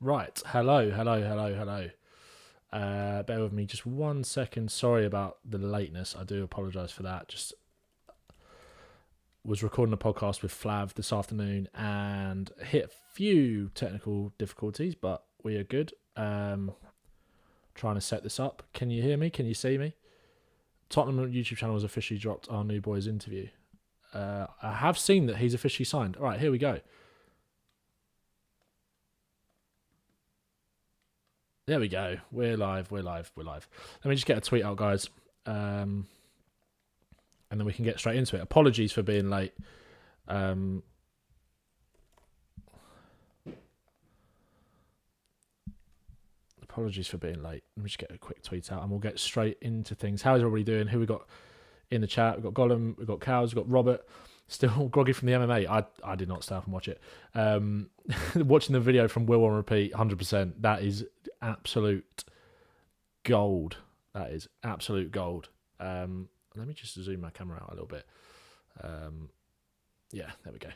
Right. Hello. Bear with me just 1 second. Sorry about the lateness. I do apologise for that. Just was recording a podcast with Flav this afternoon and hit a few technical difficulties, but we are good. Trying to set this up. Can you hear me? Can you see me? Tottenham YouTube channel has officially dropped our new boy's interview. I have seen that he's officially signed. All right, here we go. There we go. We're live. Let me just get a tweet out, guys. And then we can get straight into it. Apologies for being late. Apologies for being late. Let me just get a quick tweet out and we'll get straight into things. How is everybody doing? Who we got in the chat? We've got Gollum, we've got Cows, we've got Robert. Still groggy from the MMA. I did not stay up and watch it. Watching the video from Will on repeat, 100%. That is absolute gold. That is absolute gold. Let me just zoom my camera out a little bit. Yeah, there we go.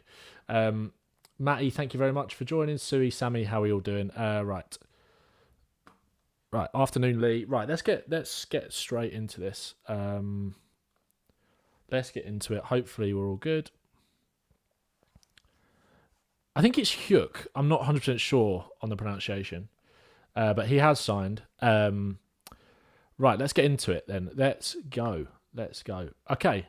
Matty, thank you very much for joining. Sui, Sammy, how are you all doing? Right, afternoon, Lee. Right, let's get straight into this. Let's get into it. Hopefully we're all good. I think it's Hyuk. I'm not 100% sure on the pronunciation. But he has signed. Right, let's get into it then. Let's go. Okay.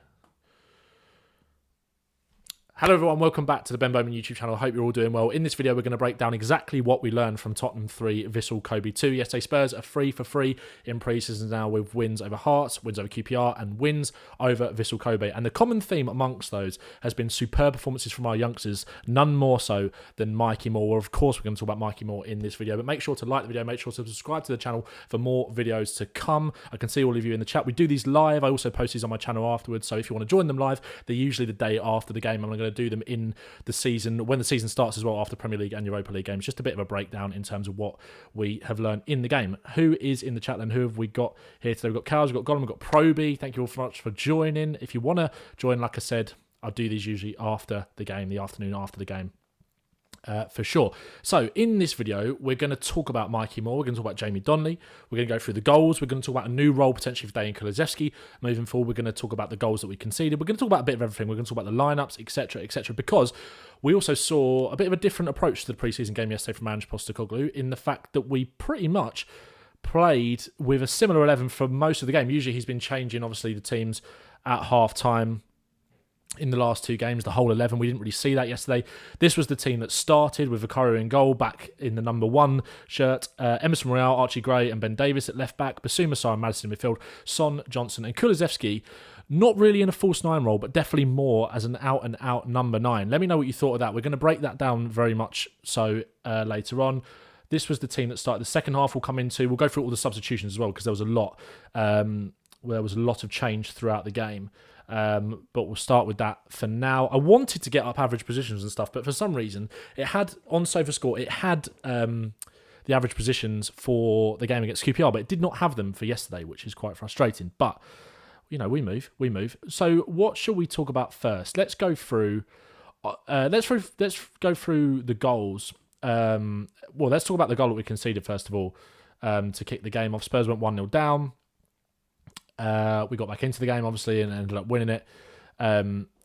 Hello everyone, welcome back to the Ben Bowman YouTube channel. I hope you're all doing well. In this video, we're going to break down exactly what we learned from Tottenham 3, Vissel Kobe 2. Yesterday, Spurs are 3 for 3 in pre-season now with wins over Hearts, wins over QPR, and wins over Vissel Kobe. And the common theme amongst those has been superb performances from our youngsters, none more so than Mikey Moore. Well, of course, we're going to talk about Mikey Moore in this video, but make sure to like the video, make sure to subscribe to the channel for more videos to come. I can see all of you in the chat. We do these live. I also post these on my channel afterwards, so if you want to join them live, they're usually the day after the game. I'm going to do them in the season, when the season starts as well, after Premier League and Europa League games. Just a bit of a breakdown in terms of what we have learned in the game. Who is in the chat then? Who have we got here today? We've got Cows, we've got Gollum, we've got Proby. Thank you all so much for joining. If you want to join, like I said, I'll do these usually after the game, the afternoon after the game. For sure. So in this video, we're going to talk about Mikey Moore. We're going to talk about Jamie Donley. We're going to go through the goals. We're going to talk about a new role potentially for Dejan Kulusevski moving forward. We're going to talk about the goals that we conceded. We're going to talk about a bit of everything. We're going to talk about the lineups, etc., because we also saw a bit of a different approach to the preseason game yesterday from Ange Postecoglou in the fact that we pretty much played with a similar 11 for most of the game. Usually he's been changing, obviously, the teams at half-time. In the last two games, the whole 11, we didn't really see that yesterday. This was the team that started with Vicario in goal, back in the number 1 shirt. Emerson Royale, Archie Gray and Ben Davis at left back. Basuma, Sarr and Maddison in midfield. Son, Johnson and Kulusevski, not really in a false 9 role, but definitely more as an out-and-out number 9. Let me know what you thought of that. We're going to break that down very much so later on. This was the team that started. The second half we'll come into. We'll go through all the substitutions as well because there was a lot. There was a lot of change throughout the game. But we'll start with that for now. I wanted to get up average positions and stuff, but for some reason, it had, on SofaScore, it had the average positions for the game against QPR, but it did not have them for yesterday, which is quite frustrating. But, you know, we move. So what shall we talk about first? Let's go through let's go through the goals. Well, let's talk about the goal that we conceded, first of all, to kick the game off. Spurs went 1-0 down. We got back into the game, obviously, and ended up winning it,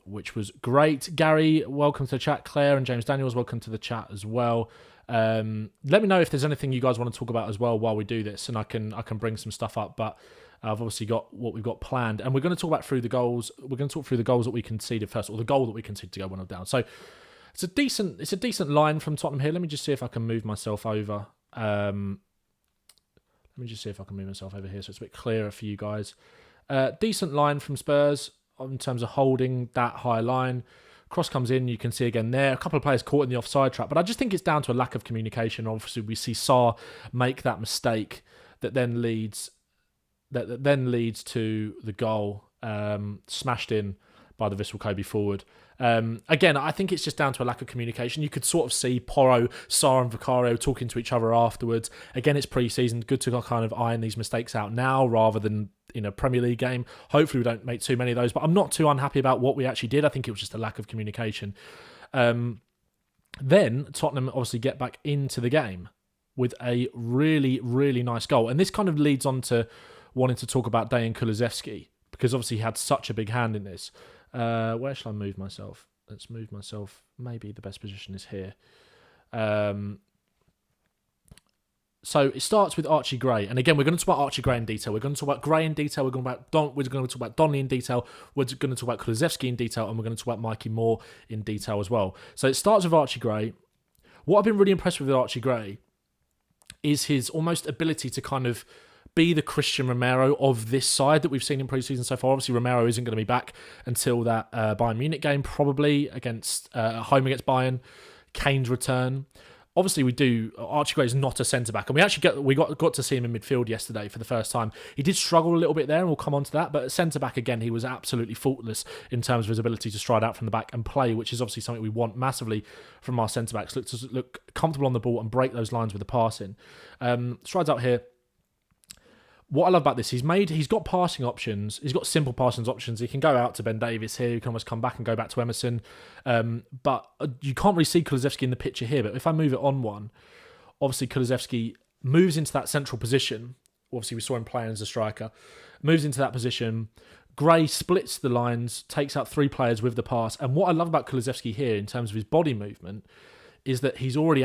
which was great. Gary, welcome to the chat. Claire and James Daniels, welcome to the chat as well. Let me know if there's anything you guys want to talk about as well while we do this, and I can bring some stuff up. But I've obviously got what we've got planned, and we're going to talk about through the goals. We're going to talk through the goals that we conceded first, or the goal that we conceded to go 1-0 down. So it's a decent line from Tottenham here. Let me just see if I can move myself over. Let me just see if I can move myself over here so it's a bit clearer for you guys. Decent line from Spurs in terms of holding that high line. Cross comes in, you can see again there. A couple of players caught in the offside trap, but I just think it's down to a lack of communication. Obviously, we see Sarr make that mistake that then leads to the goal smashed in by the Vissel Kobe forward. Again, I think it's just down to a lack of communication. You could sort of see Porro, Sarr and Vicario talking to each other afterwards. Again, it's pre-season. Good to kind of iron these mistakes out now rather than in a Premier League game. Hopefully we don't make too many of those, but I'm not too unhappy about what we actually did. I think it was just a lack of communication. Then Tottenham obviously get back into the game. with a really, really nice goal. And this kind of leads on to wanting to talk about Dejan Kulusevski, because obviously he had such a big hand in this. Where shall I move myself? Let's move myself. Maybe the best position is here. So it starts with Archie Gray. And again, we're going to talk about Archie Gray in detail. We're going to talk about Gray in detail. We're going to talk about Donley in detail. We're going to talk about Kulusevski in detail. And we're going to talk about Mikey Moore in detail as well. So it starts with Archie Gray. What I've been really impressed with Archie Gray is his almost ability to kind of be the Christian Romero of this side that we've seen in pre-season so far. Obviously, Romero isn't going to be back until that Bayern Munich game, probably against home against Bayern. Kane's return. Obviously, Archie Gray is not a centre-back, and we got to see him in midfield yesterday for the first time. He did struggle a little bit there, and we'll come on to that, but at centre-back, again, he was absolutely faultless in terms of his ability to stride out from the back and play, which is obviously something we want massively from our centre-backs. Look comfortable on the ball and break those lines with the passing. Strides out here. What I love about this, he's got passing options. He's got simple passing options. He can go out to Ben Davies here. He can almost come back and go back to Emerson. But you can't really see Kulusevski in the picture here. But if I move it on one, obviously Kulusevski moves into that central position. Obviously, we saw him playing as a striker. Moves into that position. Gray splits the lines, takes out three players with the pass. And what I love about Kulusevski here in terms of his body movement is that he already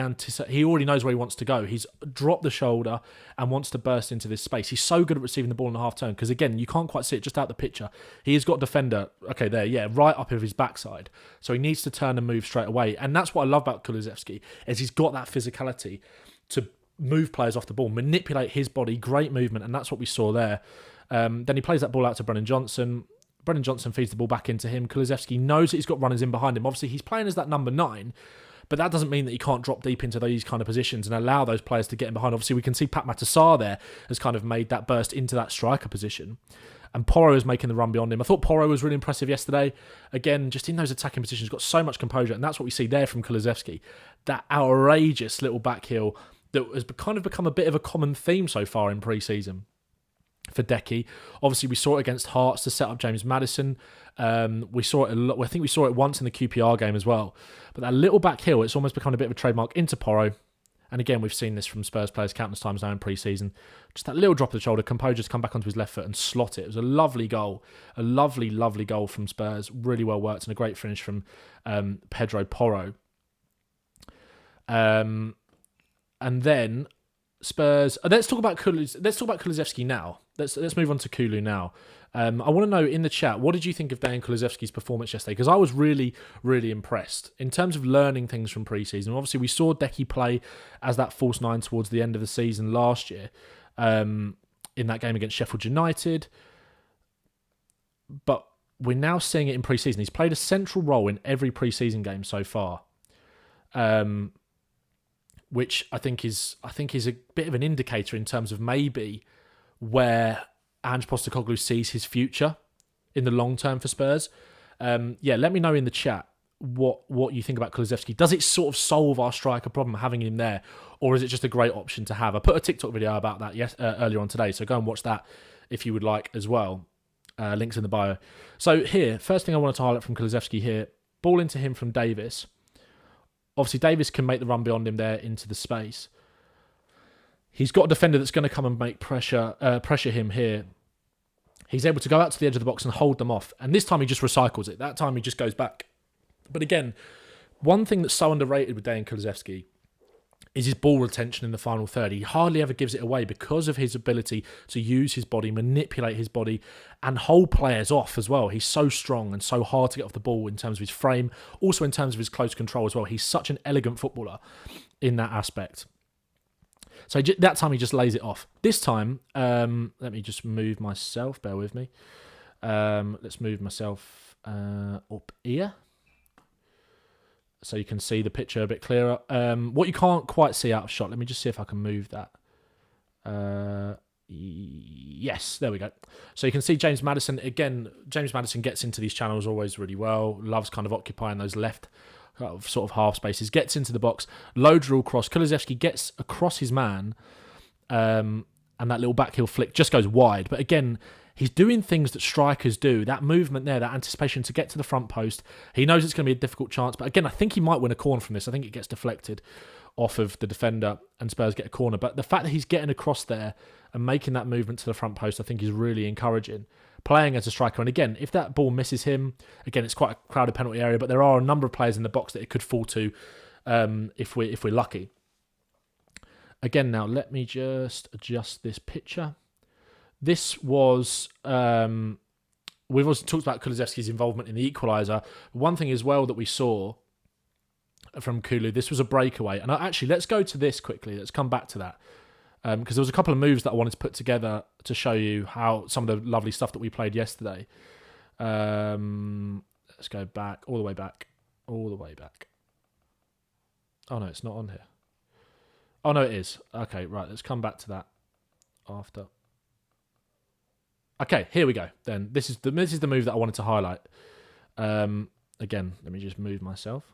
knows where he wants to go. He's dropped the shoulder and wants to burst into this space. He's so good at receiving the ball in the half turn because, again, you can't quite see it just out the picture. He's got defender, right up of his backside. So he needs to turn and move straight away. And that's what I love about Kulusevski, is he's got that physicality to move players off the ball, manipulate his body, great movement, and that's what we saw there. Then he plays that ball out to Brennan Johnson. Brennan Johnson feeds the ball back into him. Kulusevski knows that he's got runners in behind him. Obviously, he's playing as that number 9, but that doesn't mean that he can't drop deep into these kind of positions and allow those players to get in behind. Obviously, we can see Pat Matasar there has kind of made that burst into that striker position. And Porro is making the run beyond him. I thought Porro was really impressive yesterday. Again, just in those attacking positions, got so much composure. And that's what we see there from Kulusevski. That outrageous little back heel that has kind of become a bit of a common theme so far in pre-season for Decky. Obviously, we saw it against Hearts to set up James Maddison. We saw it a lot. I think we saw it once in the QPR game as well. But that little back heel, it's almost become a bit of a trademark into Porro. And again, we've seen this from Spurs players countless times now in pre-season. Just that little drop of the shoulder, composure to come back onto his left foot and slot it. It was a lovely goal. A lovely, lovely goal from Spurs. Really well worked and a great finish from Pedro Porro. And then Spurs. Let's talk about Kulusevski now. Let's move on to Kulu now. I want to know in the chat, what did you think of Dejan Kulusevski's performance yesterday? Because I was really, really impressed in terms of learning things from pre-season. Obviously, we saw Decky play as that false 9 towards the end of the season last year in that game against Sheffield United. But we're now seeing it in pre-season. He's played a central role in every pre-season game so far. Which I think is a bit of an indicator in terms of maybe where Ange Postecoglou sees his future in the long term for Spurs. Let me know in the chat what you think about Kulusevski. Does it sort of solve our striker problem having him there, or is it just a great option to have? I put a TikTok video about that earlier on today, so go and watch that if you would like as well. Links in the bio. So here, first thing I wanted to highlight from Kulusevski here, ball into him from Davis. Obviously, Davis can make the run beyond him there into the space. He's got a defender that's going to come and make pressure him here. He's able to go out to the edge of the box and hold them off. And this time he just recycles it. That time he just goes back. But again, one thing that's so underrated with Dejan Kulusevski is his ball retention in the final third. He hardly ever gives it away because of his ability to use his body, manipulate his body, and hold players off as well. He's so strong and so hard to get off the ball in terms of his frame, also in terms of his close control as well. He's such an elegant footballer in that aspect. So that time he just lays it off. This time, let me just move myself, bear with me. Let's move myself up here, so you can see the picture a bit clearer. What you can't quite see out of shot, let me just see if I can move that. Yes, there we go. So you can see James Maddison. Again, James Maddison gets into these channels always really well, loves kind of occupying those left sort of half spaces, gets into the box, low drill cross. Kulusevski gets across his man, and that little back heel flick just goes wide. But again, He's doing things that strikers do. That movement there, that anticipation to get to the front post. He knows it's going to be a difficult chance. But again, I think he might win a corner from this. I think it gets deflected off of the defender and Spurs get a corner. But the fact that he's getting across there and making that movement to the front post, I think is really encouraging. Playing as a striker. And again, if that ball misses him, again, it's quite a crowded penalty area, but there are a number of players in the box that it could fall to if we're lucky. Again, now let me just adjust this picture. This was, we've also talked about Kulusevski's involvement in the equalizer. One thing as well that we saw from Kulu, this was a breakaway. And actually, let's go to this quickly. Let's come back to that. Because there was a couple of moves that I wanted to put together to show you how some of the lovely stuff that we played yesterday. Let's go back, all the way back. Oh, no, it's not on here. Oh, no, it is. Okay, right, let's come back to that after. Okay, here we go. Then this is the move that I wanted to highlight. Again, let me just move myself.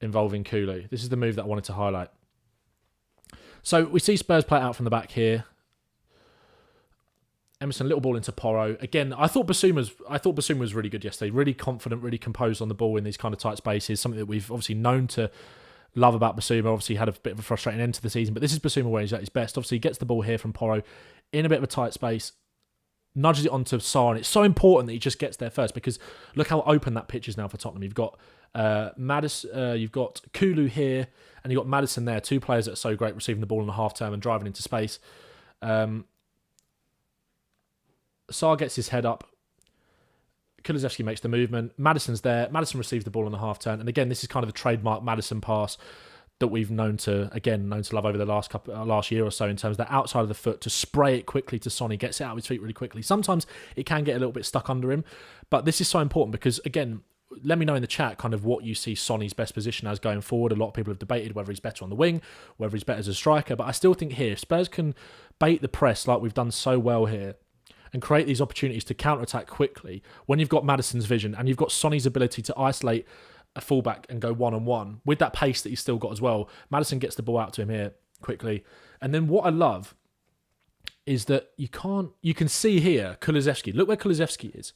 Involving Kulu. This is the move that I wanted to highlight. So we see Spurs play it out from the back here. Emerson, little ball into Porro. Again, I thought Basuma was really good yesterday. Really confident, really composed on the ball in these kind of tight spaces. Something that we've obviously known to love about Basuma. Obviously had a bit of a frustrating end to the season, but this is Basuma where he's at his best. Obviously he gets the ball here from Porro in a bit of a tight space, nudges it onto Sarr, and it's so important that he just gets there first because look how open that pitch is now for Tottenham. You've got Madison, you've got Kulu here, and you've got Madison there. Two players that are so great receiving the ball in the half term and driving into space. Sarr gets his head up. Kulusevski makes the movement. Madison's there. Madison receives the ball on the half turn. And again, this is kind of the trademark Madison pass that we've known to love over the last year or so in terms of the outside of the foot to spray it quickly to Sonny, gets it out of his feet really quickly. Sometimes it can get a little bit stuck under him, but this is so important because, again, let me know in the chat kind of what you see Sonny's best position as going forward. A lot of people have debated whether he's better on the wing, whether he's better as a striker, but I still think here, if Spurs can bait the press like we've done so well here, and create these opportunities to counter-attack quickly, when you've got Madison's vision and you've got Sonny's ability to isolate a fullback and go one-on-one, with that pace that he's still got as well, Madison gets the ball out to him here quickly. And then what I love is that you can see here, Kulusevski, look where Kulusevski is.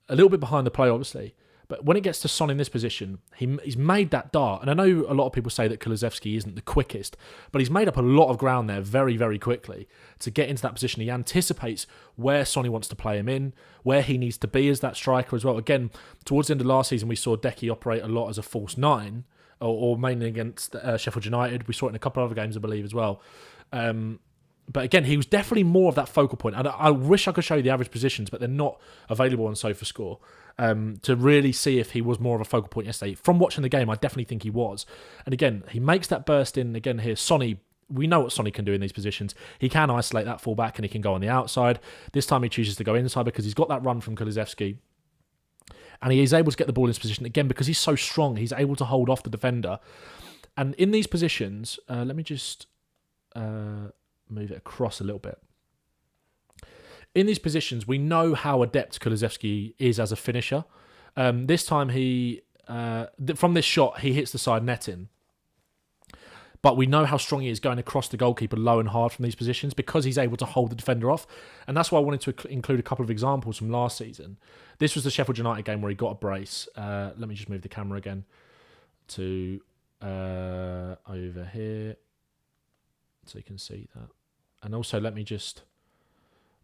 A little bit behind the play, obviously. But when it gets to Son in this position, he's made that dart. And I know a lot of people say that Kulusevski isn't the quickest, but he's made up a lot of ground there very, very quickly to get into that position. He anticipates where Sonny wants to play him in, where he needs to be as that striker as well. Again, towards the end of last season, we saw Decky operate a lot as a false nine, or mainly against Sheffield United. We saw it in a couple of other games, I believe, as well. But again, he was definitely more of that focal point. And I wish I could show you the average positions, but they're not available on SofaScore. To really see if he was more of a focal point yesterday. From watching the game, I definitely think he was. And again, he makes that burst in. Again here, Sonny, we know what Sonny can do in these positions. He can isolate that fullback and he can go on the outside. This time he chooses to go inside because he's got that run from Kulusevski. And he is able to get the ball in his position. Again, because he's so strong, he's able to hold off the defender. And in these positions, let me just move it across a little bit. In these positions, we know how adept Kulusevski is as a finisher. This time, from this shot, he hits the side netting. But we know how strong he is going across the goalkeeper low and hard from these positions because he's able to hold the defender off. And that's why I wanted to include a couple of examples from last season. This was the Sheffield United game where he got a brace. Let me just move the camera again to over here so you can see that. And also, let me just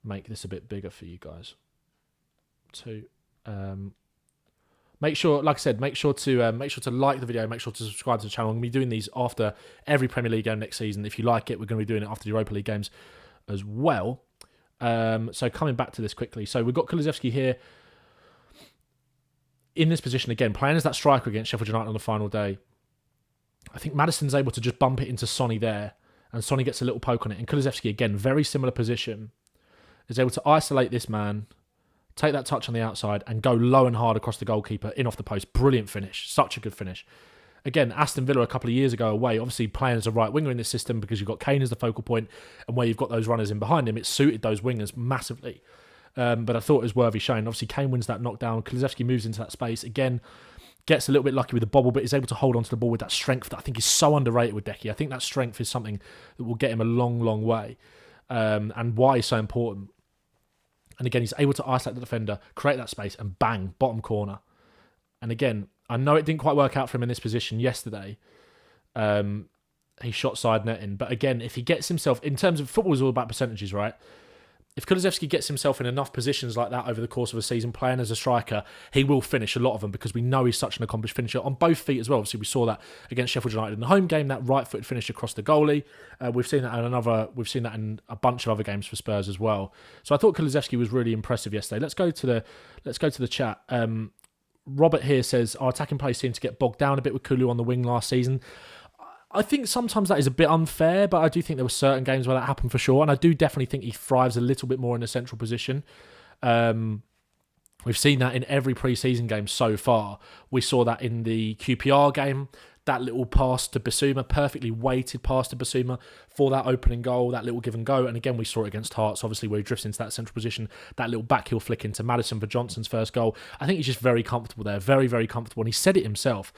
make this a bit bigger for you guys. Make sure, like I said, make sure to like the video, make sure to subscribe to the channel. I'm going to be doing these after every Premier League game next season. If you like it, we're going to be doing it after the Europa League games as well. So coming back to this quickly. So we've got Kulusevski here in this position again, playing as that striker against Sheffield United on the final day. I think Madison's able to just bump it into Sonny there, and Sonny gets a little poke on it. And Kulusevski, again, very similar position, is able to isolate this man, take that touch on the outside, and go low and hard across the goalkeeper, in off the post. Brilliant finish. Such a good finish. Again, Aston Villa a couple of years ago away, obviously playing as a right winger in this system because you've got Kane as the focal point, and where you've got those runners in behind him, it suited those wingers massively. But I thought it was worthy showing. Obviously, Kane wins that knockdown. Kulusevski moves into that space. Again, gets a little bit lucky with the bobble, but is able to hold onto the ball with that strength that I think is so underrated with Decky. I think that strength is something that will get him a long, long way. and why he's so important. And again, he's able to isolate the defender, create that space, and bang, bottom corner. And again, I know it didn't quite work out for him in this position yesterday. He shot side netting. But again, if he gets himself, in terms of football is all about percentages, right? If Kulusevski gets himself in enough positions like that over the course of a season playing as a striker, he will finish a lot of them because we know he's such an accomplished finisher on both feet as well. Obviously, we saw that against Sheffield United in the home game, that right-footed finish across the goalie. We've seen that in a bunch of other games for Spurs as well. So I thought Kulusevski was really impressive yesterday. Let's go to the chat. Robert here says our attacking play seemed to get bogged down a bit with Kulu on the wing last season. I think sometimes that is a bit unfair, but I do think there were certain games where that happened for sure, and I do definitely think he thrives a little bit more in a central position. We've seen that in every pre-season game so far. We saw that in the QPR game, that little pass to Bissouma, perfectly weighted pass to Bissouma for that opening goal, that little give and go. And again, we saw it against Hearts, obviously, where he drifts into that central position, that little backheel flick into Maddison for Johnson's first goal. I think he's just very comfortable there, very, very comfortable, and he said it himself.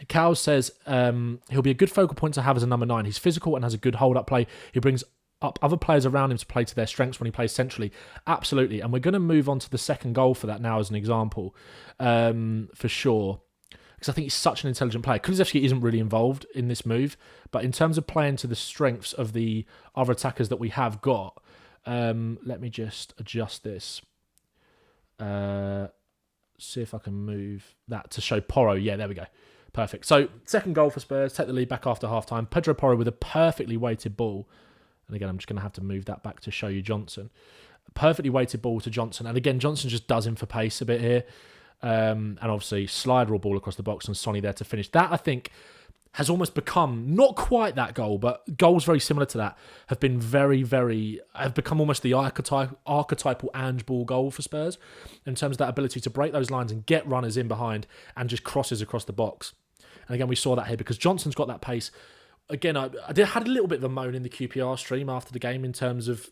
Cows says he'll be a good focal point to have as a number 9. He's physical and has a good hold-up play. He brings up other players around him to play to their strengths when he plays centrally. Absolutely. And we're going to move on to the second goal for that now as an example, for sure. Because I think he's such an intelligent player. Kulusevski isn't really involved in this move, but in terms of playing to the strengths of the other attackers that we have got, let me just adjust this. See if I can move that to show Porro. Yeah, there we go. Perfect. So, second goal for Spurs, take the lead back after half-time. Pedro Porro with a perfectly weighted ball. And again, I'm just going to have to move that back to show you Johnson. A perfectly weighted ball to Johnson. And again, Johnson just does him for pace a bit here. And obviously, slide raw ball across the box and Sonny there to finish. That, I think, has almost become, not quite that goal, but goals very similar to that have been have become almost the archetypal Ange ball goal for Spurs in terms of that ability to break those lines and get runners in behind and just crosses across the box. And again, we saw that here because Johnson's got that pace. Again, I had a little bit of a moan in the QPR stream after the game in terms of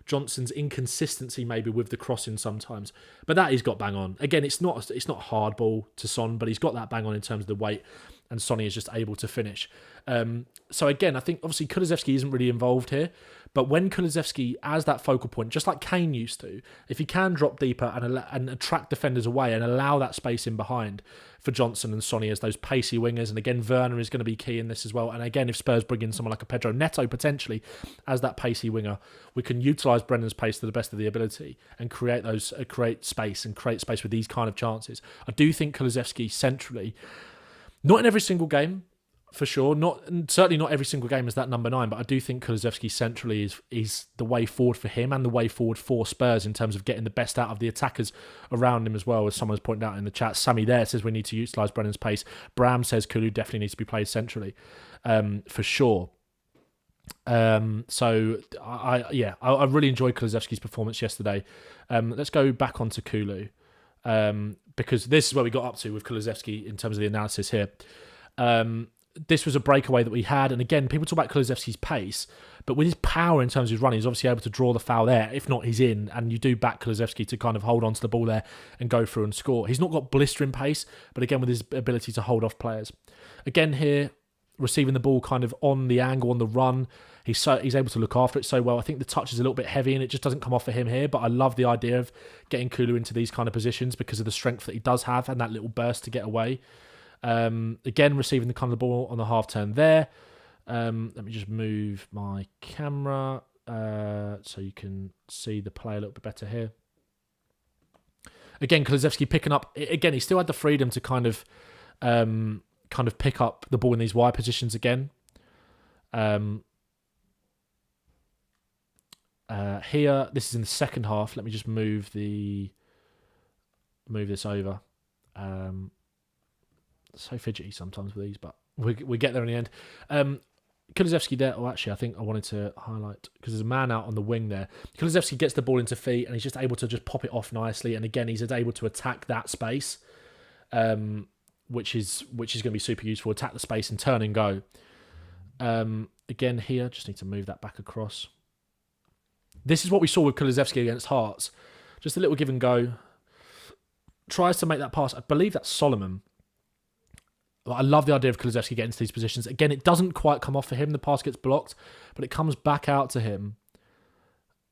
Johnson's inconsistency maybe with the crossing sometimes, but that he's got bang on. Again, it's not a hard ball to Son, but he's got that bang on in terms of the weight, and Sonny is just able to finish. So again, I think obviously Kulusevski isn't really involved here, but when Kulusevski as that focal point, just like Kane used to, if he can drop deeper and attract defenders away and allow that space in behind for Johnson and Sonny as those pacey wingers, and again Werner is going to be key in this as well. And again, if Spurs bring in someone like a Pedro Neto potentially as that pacey winger, we can utilise Brennan's pace to the best of the ability and create space with these kind of chances. I do think Kulusevski centrally, not in every single game, for sure. Certainly not every single game is that number 9, but I do think Kulusevski centrally is the way forward for him and the way forward for Spurs in terms of getting the best out of the attackers around him as well, as someone's pointed out in the chat. Sammy there says we need to utilise Brennan's pace. Bram says Kulu definitely needs to be played centrally, for sure. So I really enjoyed Kulusevski's performance yesterday. Let's go back onto Kulu, because this is where we got up to with Kulusevski in terms of the analysis here. This was a breakaway that we had, and again, people talk about Kulusevski's pace, but with his power in terms of his running, he's obviously able to draw the foul there. If not, he's in, and you do back Kulusevski to kind of hold on to the ball there and go through and score. He's not got blistering pace, but again, with his ability to hold off players. Again here, receiving the ball kind of on the angle, on the run, he's able to look after it so well. I think the touch is a little bit heavy and it just doesn't come off for him here, but I love the idea of getting Kulu into these kind of positions because of the strength that he does have and that little burst to get away. Again, receiving the kind of ball on the half turn there. Let me just move my camera so you can see the play a little bit better here. Again, Kulusevski picking up. Again, he still had the freedom to kind of pick up the ball in these wide positions again. Here, this is in the second half. Let me just move this over. So fidgety sometimes with these, but we get there in the end. Kulusevski there. Oh, actually, I think I wanted to highlight because there's a man out on the wing there. Kulusevski gets the ball into feet and he's just able to just pop it off nicely. And again, he's able to attack that space, which is going to be super useful. Attack the space and turn and go. Again here, just need to move that back across. This is what we saw with Kulusevski against Hearts. Just a little give and go. Tries to make that pass. I believe that's Solomon. I love the idea of Kulusevski getting to these positions. Again, it doesn't quite come off for him. The pass gets blocked, but it comes back out to him.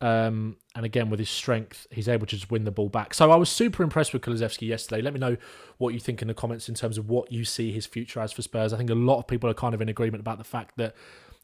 And again, with his strength, he's able to just win the ball back. So I was super impressed with Kulusevski yesterday. Let me know what you think in the comments in terms of what you see his future as for Spurs. I think a lot of people are kind of in agreement about the fact that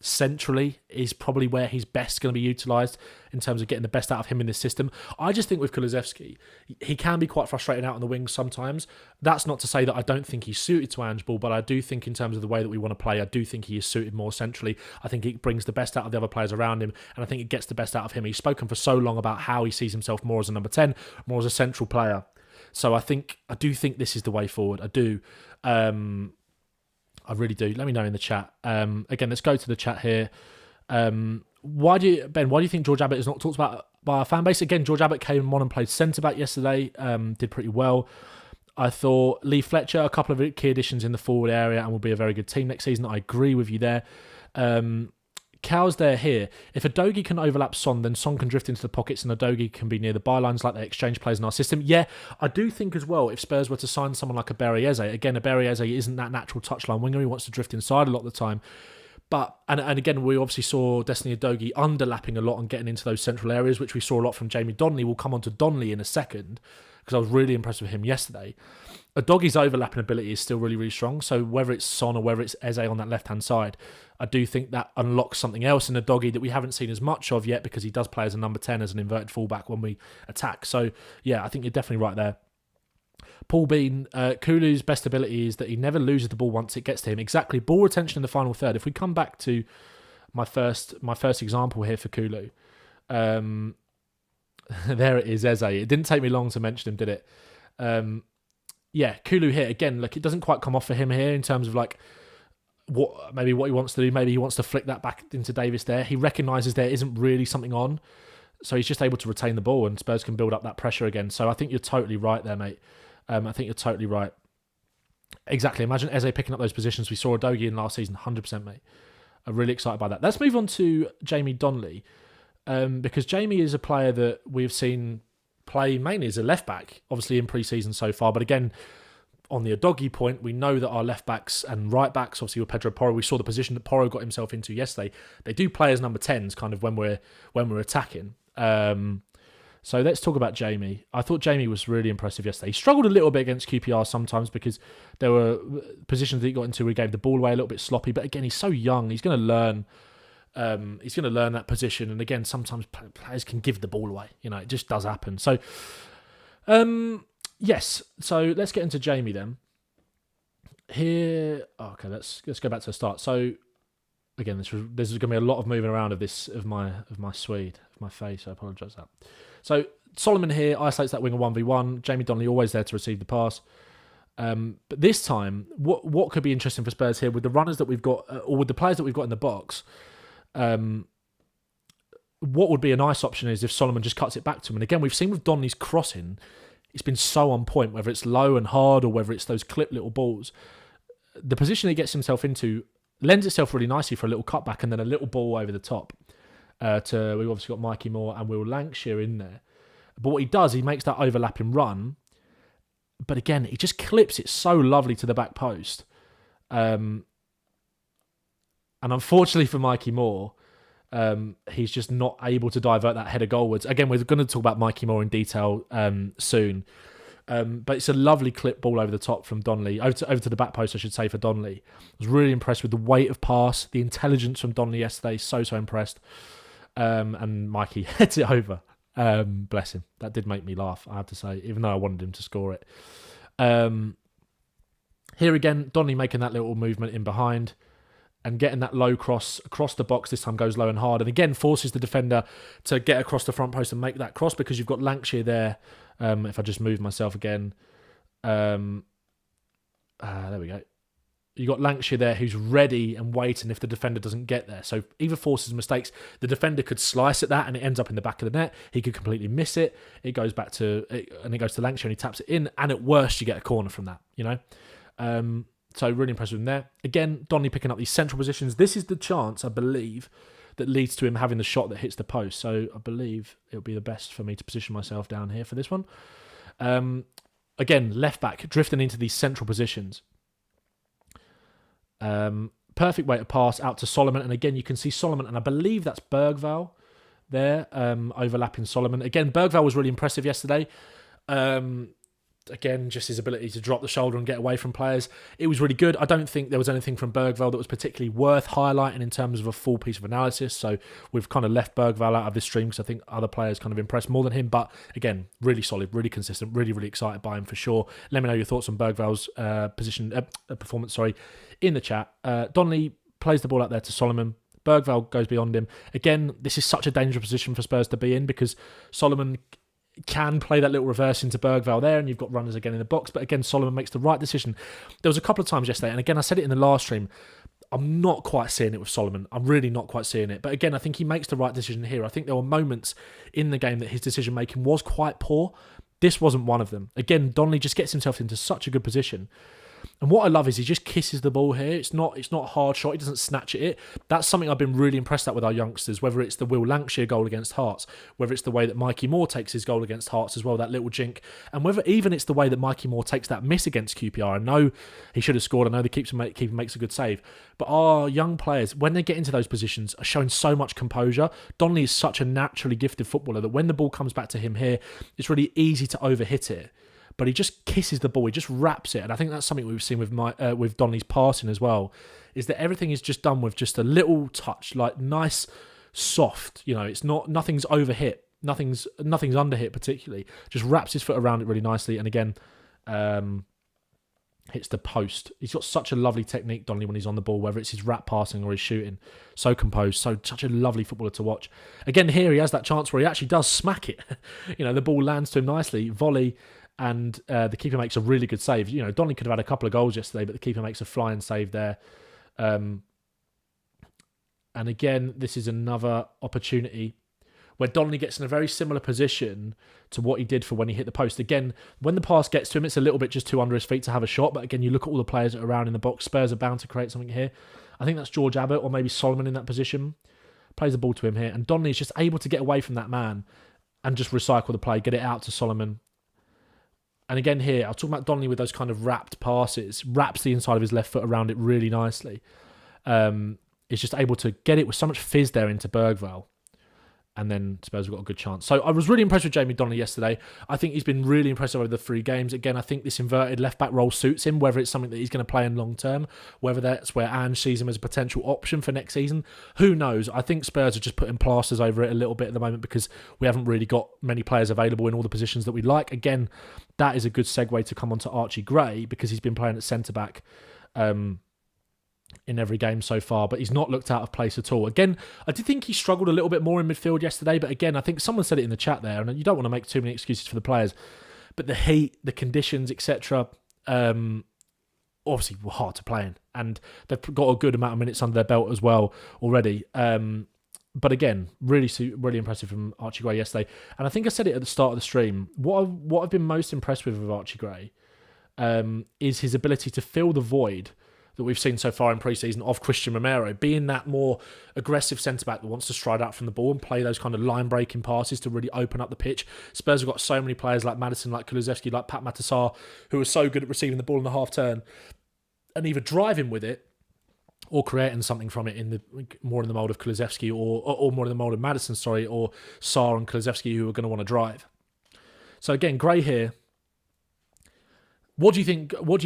centrally is probably where he's best going to be utilised in terms of getting the best out of him in this system. I just think with Kulusevski, he can be quite frustrating out on the wings sometimes. That's not to say that I don't think he's suited to Ange Ball, but I do think in terms of the way that we want to play, I do think he is suited more centrally. I think it brings the best out of the other players around him, and I think it gets the best out of him. He's spoken for so long about how he sees himself more as a number 10, more as a central player. So I do think this is the way forward. I do. I really do. Let me know in the chat. Again, let's go to the chat here. Why do you think George Abbott is not talked about by our fan base? Again, George Abbott came on and played centre-back yesterday. Did pretty well. I thought Lee Fletcher, a couple of key additions in the forward area, and will be a very good team next season. I agree with you there. Cow's there here. If Udogie can overlap Son, then Son can drift into the pockets and Udogie can be near the bylines like they exchange players in our system. Yeah, I do think as well, if Spurs were to sign someone like a Eze, again, Eze isn't that natural touchline winger. He wants to drift inside a lot of the time. But, and again, we obviously saw Destiny Udogie underlapping a lot and getting into those central areas, which we saw a lot from Jamie Donley. We'll come on to Donley in a second, because I was really impressed with him yesterday. Udogie's overlapping ability is still really, really strong. So whether it's Son or whether it's Eze on that left-hand side, I do think that unlocks something else in Udogie that we haven't seen as much of yet, because he does play as a number 10, as an inverted fullback when we attack. So, yeah, I think you're definitely right there. Paul Bean, Kulu's best ability is that he never loses the ball once it gets to him. Exactly, ball retention in the final third. If we come back to my first example here for Kulu, there it is, Eze. It didn't take me long to mention him, did it? Yeah, Kulu here again. Look, it doesn't quite come off for him here in terms of like what he wants to do. Maybe he wants to flick that back into Davis there. He recognises there isn't really something on, so he's just able to retain the ball, and Spurs can build up that pressure again. So I think you're totally right there, mate. I think you're totally right. Exactly. Imagine Eze picking up those positions we saw Udogie in last season. 100%, mate. I'm really excited by that. Let's move on to Jamie Donley, because Jamie is a player that we've seen play mainly as a left back, obviously in pre-season so far. But again, on the Udogie point, we know that our left backs and right backs, obviously with Pedro Porro, we saw the position that Porro got himself into yesterday. They do play as number 10s, kind of when we're attacking. So let's talk about Jamie. I thought Jamie was really impressive yesterday. He struggled a little bit against QPR sometimes because there were positions that he got into where he gave the ball away a little bit sloppy. But again, he's so young. He's going to learn. He's going to learn that position. And again, sometimes players can give the ball away. You know, it just does happen. So, yes. So let's get into Jamie then. Here, okay. Let's go back to the start. So again, there's going to be a lot of moving around of my Swede, of my face. I apologise for that. So Solomon here isolates that winger 1v1. Jamie Donley always there to receive the pass. But this time, what could be interesting for Spurs here with the runners that we've got, or with the players that we've got in the box, what would be a nice option is if Solomon just cuts it back to him. And again, we've seen with Donley's crossing, it's been so on point, whether it's low and hard or whether it's those clipped little balls. The position he gets himself into lends itself really nicely for a little cutback and then a little ball over the top. We've obviously got Mikey Moore and Will Lancashire in there. But what he does, he makes that overlapping run. But again, he just clips it so lovely to the back post. And unfortunately for Mikey Moore, he's just not able to divert that header goalwards. Again, we're going to talk about Mikey Moore in detail soon. But it's a lovely clip ball over the top from Donley, over to the back post, I should say, for Donley. I was really impressed with the weight of pass, the intelligence from Donley yesterday. So impressed. And Mikey heads it over. Bless him. That did make me laugh, I have to say, even though I wanted him to score it. Here again, Donley making that little movement in behind and getting that low cross across the box. This time goes low and hard. And again, forces the defender to get across the front post and make that cross because you've got Lancashire there. If I just move myself again. There we go. You've got Lancashire there who's ready and waiting if the defender doesn't get there. So either forces mistakes. The defender could slice at that and it ends up in the back of the net. He could completely miss it. It goes back to Lancashire and he taps it in. And at worst, you get a corner from that, you know. So really impressed with him there. Again, Donley picking up these central positions. This is the chance, I believe, that leads to him having the shot that hits the post. So I believe it'll be the best for me to position myself down here for this one. Again, left back, drifting into these central positions. Perfect way to pass out to Solomon. And again, you can see Solomon, and I believe that's Bergvall there, overlapping Solomon. Again, Bergvall was really impressive yesterday. Again, just his ability to drop the shoulder and get away from players. It was really good. I don't think there was anything from Bergvall that was particularly worth highlighting in terms of a full piece of analysis. So we've kind of left Bergvall out of this stream because I think other players kind of impressed more than him. But again, really solid, really consistent, really, really excited by him for sure. Let me know your thoughts on Bergvall's performance in the chat. Donley plays the ball out there to Solomon. Bergvall goes beyond him. Again, this is such a dangerous position for Spurs to be in because Solomon can play that little reverse into Bergvall there, and you've got runners again in the box. But again, Solomon makes the right decision. There was a couple of times yesterday, and again, I said it in the last stream, I'm not quite seeing it with Solomon. I'm really not quite seeing it. But again, I think he makes the right decision here. I think there were moments in the game that his decision-making was quite poor. This wasn't one of them. Again, Donley just gets himself into such a good position. And what I love is he just kisses the ball here. It's not a hard shot. He doesn't snatch at it. That's something I've been really impressed at with our youngsters, whether it's the Will Lancashire goal against Hearts, whether it's the way that Mikey Moore takes his goal against Hearts as well, that little jink, and whether even it's the way that Mikey Moore takes that miss against QPR. I know he should have scored. I know the keeper makes a good save. But our young players, when they get into those positions, are showing so much composure. Donley is such a naturally gifted footballer that when the ball comes back to him here, it's really easy to overhit it. But he just kisses the ball, he just wraps it. And I think that's something we've seen with Donley's passing as well, is that everything is just done with just a little touch, like nice, soft. It's nothing's overhit, nothing's underhit particularly. Just wraps his foot around it really nicely, and again, hits the post. He's got such a lovely technique, Donley, when he's on the ball, whether it's his wrap passing or his shooting. So composed, such a lovely footballer to watch. Again, here he has that chance where he actually does smack it. The ball lands to him nicely, volley. And the keeper makes a really good save. Donley could have had a couple of goals yesterday, but the keeper makes a flying save there. And again, this is another opportunity where Donley gets in a very similar position to what he did for when he hit the post. Again, when the pass gets to him, it's a little bit just too under his feet to have a shot. But again, you look at all the players that are around in the box. Spurs are bound to create something here. I think that's George Abbott or maybe Solomon in that position. Plays the ball to him here. And Donley is just able to get away from that man and just recycle the play, get it out to Solomon. And again here, I'll talk about Donley with those kind of wrapped passes, wraps the inside of his left foot around it really nicely. He's just able to get it with so much fizz there into Bergvall. And then Spurs have got a good chance. So I was really impressed with Jamie Donley yesterday. I think he's been really impressive over the 3 games. Again, I think this inverted left-back role suits him, whether it's something that he's going to play in long term, whether that's where Ange sees him as a potential option for next season. Who knows? I think Spurs are just putting plasters over it a little bit at the moment because we haven't really got many players available in all the positions that we'd like. Again, that is a good segue to come on to Archie Gray because he's been playing at centre-back in every game so far, but he's not looked out of place at all. Again, I did think he struggled a little bit more in midfield yesterday, but again, I think someone said it in the chat there, and you don't want to make too many excuses for the players, but the heat, the conditions, etc., obviously were hard to play in, and they've got a good amount of minutes under their belt as well already. But again, really impressive from Archie Gray yesterday. And I think I said it at the start of the stream. What I've been most impressed with Archie Gray is his ability to fill the void that we've seen so far in pre-season of Christian Romero, being that more aggressive centre-back that wants to stride out from the ball and play those kind of line-breaking passes to really open up the pitch. Spurs have got so many players like Maddison, like Kulusevski, like Pat Matassar, who are so good at receiving the ball in the half-turn and either driving with it or creating something from it more in the mould of Kulusevski or more in the mould of Maddison, or Sarr and Kulusevski, who are going to want to drive. So again, Gray here. What do you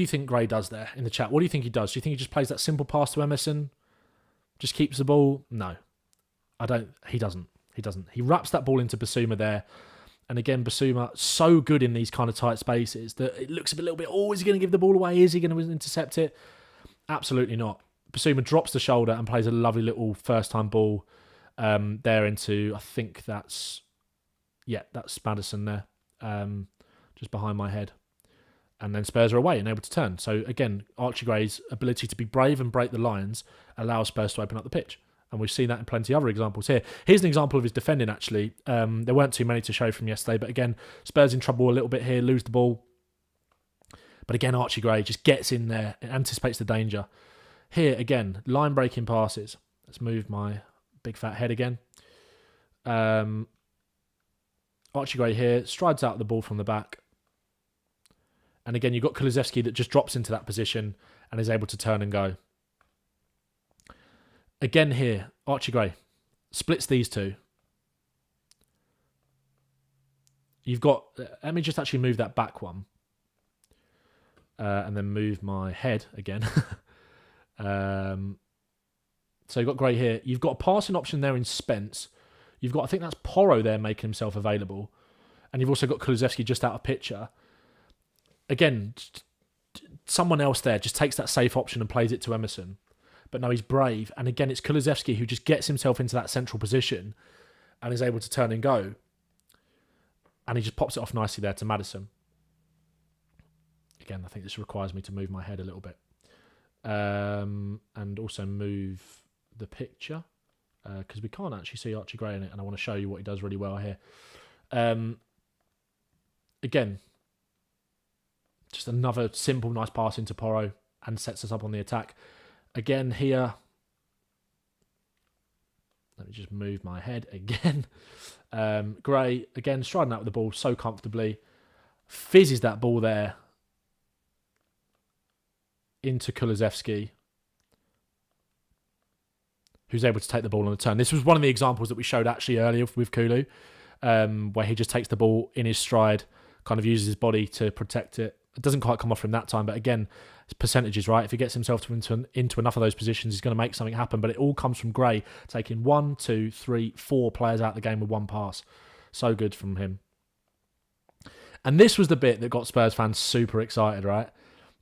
think Gray does there in the chat? What do you think he does? Do you think he just plays that simple pass to Emerson? Just keeps the ball? No. He doesn't. He wraps that ball into Basuma there. And again, Basuma, so good in these kind of tight spaces that it looks a little bit, is he going to give the ball away? Is he going to intercept it? Absolutely not. Basuma drops the shoulder and plays a lovely little first-time ball there into, I think that's Maddison there, just behind my head. And then Spurs are away and able to turn. So again, Archie Gray's ability to be brave and break the lines allows Spurs to open up the pitch. And we've seen that in plenty of other examples here. Here's an example of his defending, actually. There weren't too many to show from yesterday, but again, Spurs in trouble a little bit here, lose the ball. But again, Archie Gray just gets in there and anticipates the danger. Here, again, line-breaking passes. Let's move my big fat head again. Archie Gray here, strides out the ball from the back. And again, you've got Kulusevski that just drops into that position and is able to turn and go. Again here, Archie Gray splits these two. You've got... Let me just actually move that back one. And then move my head again. So you've got Gray here. You've got a passing option there in Spence. You've got, I think that's Porro there making himself available. And you've also got Kulusevski just out of picture. Again, someone else there just takes that safe option and plays it to Emerson. But no, he's brave. And again, it's Kulusevski who just gets himself into that central position and is able to turn and go. And he just pops it off nicely there to Maddison. Again, I think this requires me to move my head a little bit. And also move the picture. Because we can't actually see Archie Gray in it. And I want to show you what he does really well here. Again, just another simple, nice pass into Porro and sets us up on the attack. Again, here, let me just move my head again. Gray, again, striding out with the ball so comfortably. Fizzes that ball there into Kulusevski, who's able to take the ball on the turn. This was one of the examples that we showed actually earlier with Kulu, where he just takes the ball in his stride, kind of uses his body to protect it. It doesn't quite come off from that time, but again, it's percentages, right? If he gets himself into enough of those positions, he's going to make something happen. But it all comes from Gray taking 1, 2, 3, 4 players out of the game with one pass. So good from him. And this was the bit that got Spurs fans super excited, right?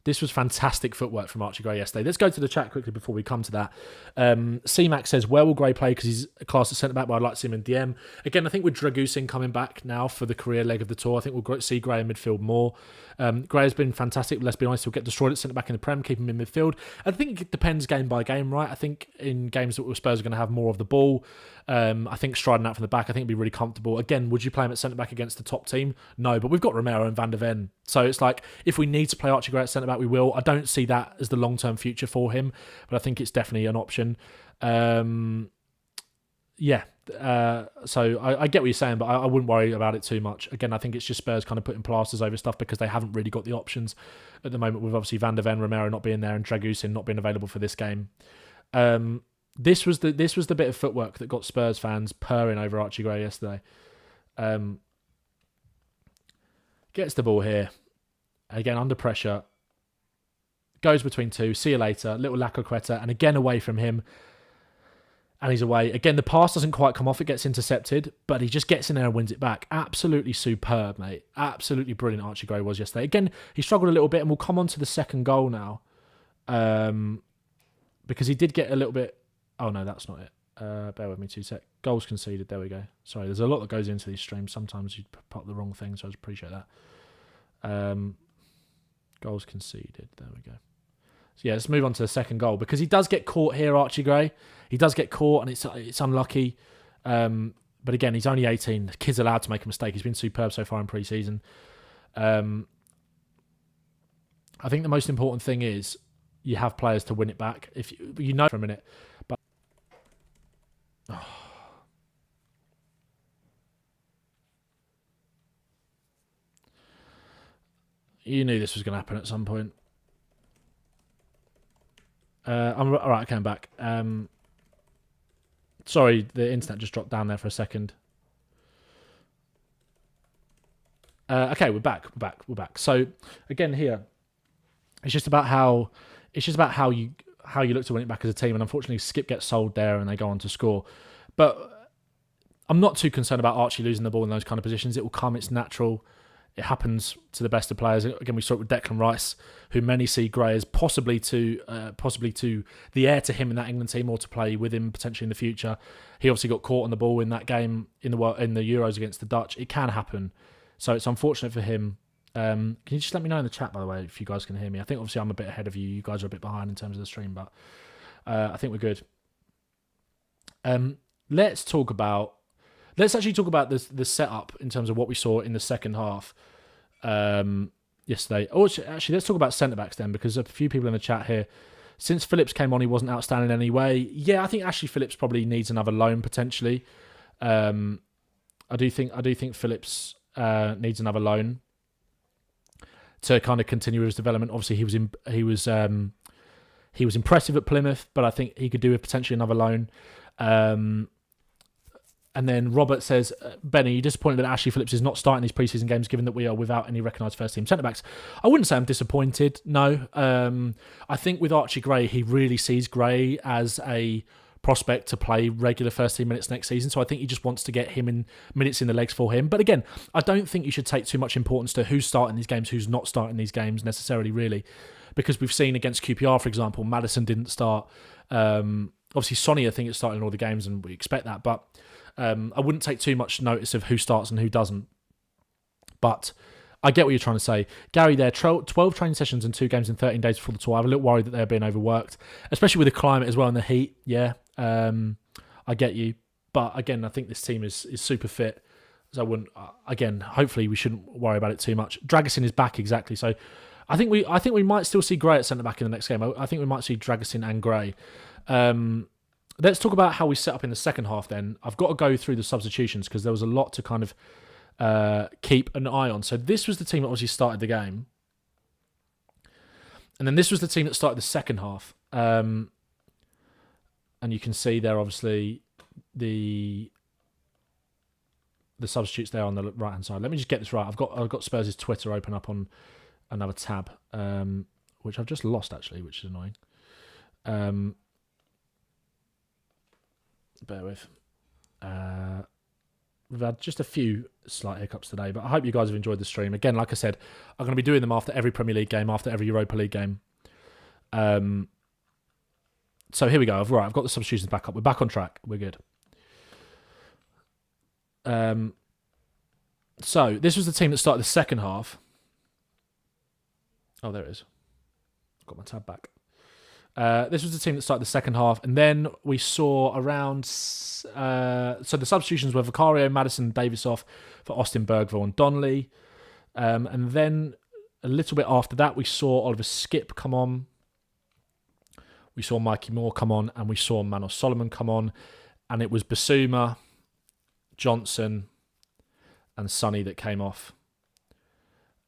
This was fantastic footwork from Archie Gray yesterday. Let's go to the chat quickly before we come to that. C-Mac says, where will Gray play? Because he's a class at centre-back, but I'd like to see him in DM. Again, I think with Dragusin coming back now for the career leg of the tour, I think we'll see Gray in midfield more. Gray has been fantastic. Let's be honest, he'll get destroyed at centre-back in the Prem, keep him in midfield. I think it depends game by game, right? I think in games that Spurs are going to have more of the ball, I think striding out from the back, I think it'd be really comfortable. Again, would you play him at centre-back against the top team? No, but we've got Romero and Van der Ven. So it's like, if we need to play Archie Gray at centre-back, we will. I don't see that as the long-term future for him, but I think it's definitely an option. So I get what you're saying, but I wouldn't worry about it too much. Again, I think it's just Spurs kind of putting plasters over stuff because they haven't really got the options at the moment with obviously Van der Ven, Romero not being there and Dragusin not being available for this game. This was the bit of footwork that got Spurs fans purring over Archie Gray yesterday. Gets the ball here. Again, under pressure. Goes between two. See you later. Little Lacroqueta. And again, away from him. And he's away. Again, the pass doesn't quite come off. It gets intercepted. But he just gets in there and wins it back. Absolutely superb, mate. Absolutely brilliant Archie Gray was yesterday. Again, he struggled a little bit. And we'll come on to the second goal now. Because he did get a little bit... Oh, no, that's not it. Bear with me 2 sec. Goals conceded. There we go. Sorry, there's a lot that goes into these streams. Sometimes you put up the wrong thing, so I appreciate that. Goals conceded. There we go. So yeah, let's move on to the second goal because he does get caught here, Archie Gray. He does get caught, and it's unlucky. But again, he's only 18. The kid's allowed to make a mistake. He's been superb so far in pre-season. I think the most important thing is you have players to win it back. If you know for a minute, but you knew this was going to happen at some point. I'm all right. I came back. Sorry, the internet just dropped down there for a second. Okay, we're back. So again, here, it's just about how you look to win it back as a team. And unfortunately, Skip gets sold there, and they go on to score. But I'm not too concerned about Archie losing the ball in those kind of positions. It will come. It's natural. It happens to the best of players. Again, we saw it with Declan Rice, who many see Gray as possibly to the heir to him in that England team, or to play with him potentially in the future. He obviously got caught on the ball in that game in the Euros against the Dutch. It can happen, so it's unfortunate for him. Can you just let me know in the chat, by the way, if you guys can hear me? I think obviously I'm a bit ahead of you. You guys are a bit behind in terms of the stream, but I think we're good. Let's actually talk about the setup in terms of what we saw in the second half yesterday. Oh, actually, let's talk about centre-backs then, because a few people in the chat here. Since Phillips came on, he wasn't outstanding in any way. Yeah, I think Ashley Phillips probably needs another loan potentially. I do think Phillips needs another loan to kind of continue his development. Obviously, He was impressive at Plymouth, but I think he could do with potentially another loan. And then Robert says, Benny, you're disappointed that Ashley Phillips is not starting these preseason games, given that we are without any recognised first-team centre-backs. I wouldn't say I'm disappointed, no. I think with Archie Gray, he really sees Gray as a prospect to play regular first-team minutes next season, so I think he just wants to get him in minutes in the legs for him. But again, I don't think you should take too much importance to who's starting these games, who's not starting these games necessarily, really, because we've seen against QPR, for example, Maddison didn't start. Obviously, Sonny, I think, is starting all the games, and we expect that, but I wouldn't take too much notice of who starts and who doesn't. But I get what you're trying to say. Gary there, 12 training sessions and 2 games in 13 days before the tour. I'm a little worried that they're being overworked, especially with the climate as well and the heat. Yeah, I get you. But again, I think this team is super fit. So I wouldn't, again, hopefully we shouldn't worry about it too much. Dragusin is back, exactly. So I think we might still see Gray at centre-back in the next game. I think we might see Dragusin and Gray. Let's talk about how we set up in the second half then. I've got to go through the substitutions because there was a lot to kind of keep an eye on. So this was the team that obviously started the game. And then this was the team that started the second half. And you can see there, obviously, the substitutes there on the right-hand side. Let me just get this right. I've got Spurs' Twitter open up on another tab, which I've just lost, actually, which is annoying. Bear with. We've had just a few slight hiccups today, but I hope you guys have enjoyed the stream. Again, like I said, I'm going to be doing them after every Premier League game, after every Europa League game. So here we go. I've got the substitutions back up. We're back on track. We're good. So this was the team that started the second half. Oh, there it is. Got my tab back. This was the team that started the second half, and then we saw around... so the substitutions were Vicario, Maddison, Davis off for Austin, Bergville and Donley. And then a little bit after that, we saw Oliver Skipp come on. We saw Mikey Moore come on, and we saw Manos Solomon come on. And it was Basuma, Johnson, and Sonny that came off.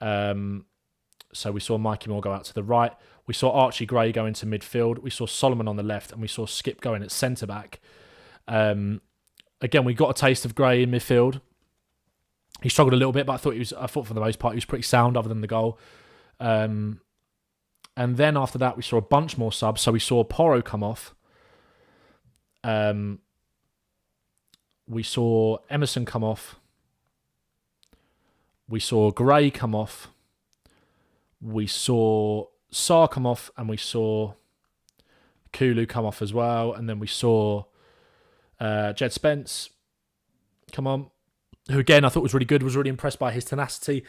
So we saw Mikey Moore go out to the right. We saw Archie Gray go into midfield. We saw Solomon on the left, and we saw Skipp going at centre-back. Again, we got a taste of Gray in midfield. He struggled a little bit, but I thought for the most part he was pretty sound other than the goal. And then after that, we saw a bunch more subs. So we saw Porro come off. We saw Emerson come off. We saw Gray come off. We saw Sarr come off, and we saw Kulu come off as well. And then we saw Jed Spence come on, who again I thought was really good, was really impressed by his tenacity